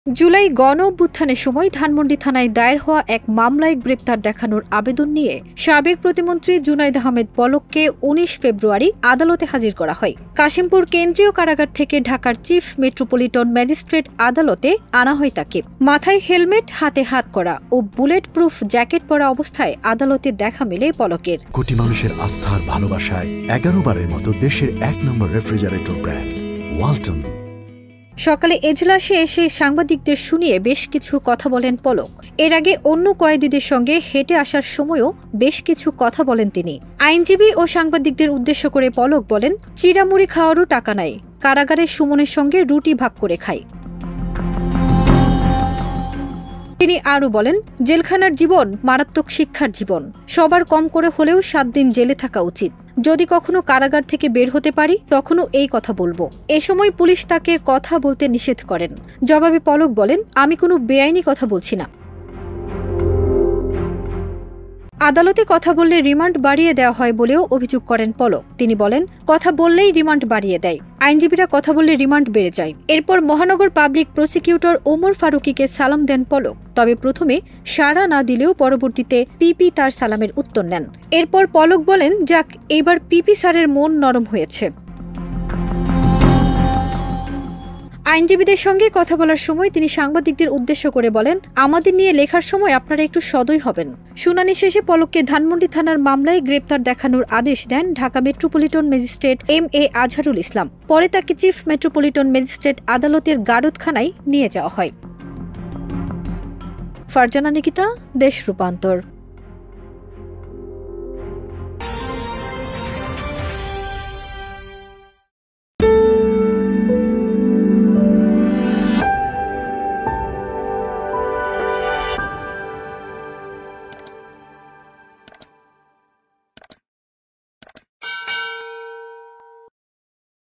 জুলাই গণ অভ্যুত্থানের সময় ধানমন্ডি থানায় দায়ের হওয়া এক মামলায় গ্রেপ্তার দেখানোর আবেদন নিয়ে সাবেক প্রতিমন্ত্রী জুনাইদ আহমেদ পলককে ১৯ ফেব্রুয়ারি আদালতে হাজির করা হয়। কাশিমপুর কেন্দ্রীয় কারাগার থেকে ঢাকার চিফ মেট্রোপলিটন ম্যাজিস্ট্রেট আদালতে আনা হয় তাকে। মাথায় হেলমেট, হাতে হাত করা ও বুলেট প্রুফ জ্যাকেট পরা অবস্থায় আদালতে দেখা মেলে পলকের। কোটি মানুষের আস্থার ভালোবাসায় ১১ বারের মতো দেশের ১ নম্বর রেফ্রিজারেটর ব্র্যান্ড ওয়ালটন। সকালে এজলাসে এসে সাংবাদিকদের শুনিয়ে বেশ কিছু কথা বলেন পলক। এর আগে অন্য কয়েদিদের সঙ্গে হেঁটে আসার সময়ও বেশ কিছু কথা বলেন তিনি। আইনজীবী ও সাংবাদিকদের উদ্দেশ্য করে পলক বলেন, চিড়ামুড়ি খাওয়ারও টাকা নাই, কারাগারে সুমনের সঙ্গে রুটি ভাগ করে খাই। তিনি আরও বলেন, জেলখানার জীবন মারাত্মক শিক্ষার জীবন, সবার কম করে হলেও ৭ দিন জেলে থাকা উচিত। যদি কখনো কারাগার থেকে বের হতে পারি তখনও এই কথা বলবো। এ সময় পুলিশ তাকে কথা বলতে নিষেধ করেন। জবাবে পলক বলেন, আমি কোনো বেআইনি কথা বলছি না। আদালতে কথা বললে রিমান্ড বাড়িয়ে দেওয়া হয় বলেও অভিযোগ করেন পলক। তিনি বলেন, কথা বললেই রিমান্ড বাড়িয়ে দেয়, আইনজীবীরা কথা বললে রিমান্ড বেড়ে যায়। এরপর মহানগর পাবলিক প্রসিকিউটর ওমর ফারুকীকে সালাম দেন পলক। তবে প্রথমে সাড়া না দিলেও পরবর্তীতে পিপি তার সালামের উত্তর নেন। এরপর পলক বলেন, যাক, এইবার পিপি স্যারের মন নরম হয়েছে। আইনজীবীদের সঙ্গে কথা বলার সময় তিনি সাংবাদিকদের উদ্দেশ্য করে বলেন, আমাদের নিয়ে লেখার সময় আপনারা একটু সদয় হবেন। শুনানি শেষে পলককে ধানমন্ডি থানার মামলায় গ্রেপ্তার দেখানোর আদেশ দেন Dhaka metropolitan magistrate MA Azharul Islam. পরে তাকে চিফ মেট্রোপলিটন ম্যাজিস্ট্রেট আদালতের গারদখানায় নিয়ে যাওয়া হয়। ফারজানা নিকিতা, দেশ রূপান্তর।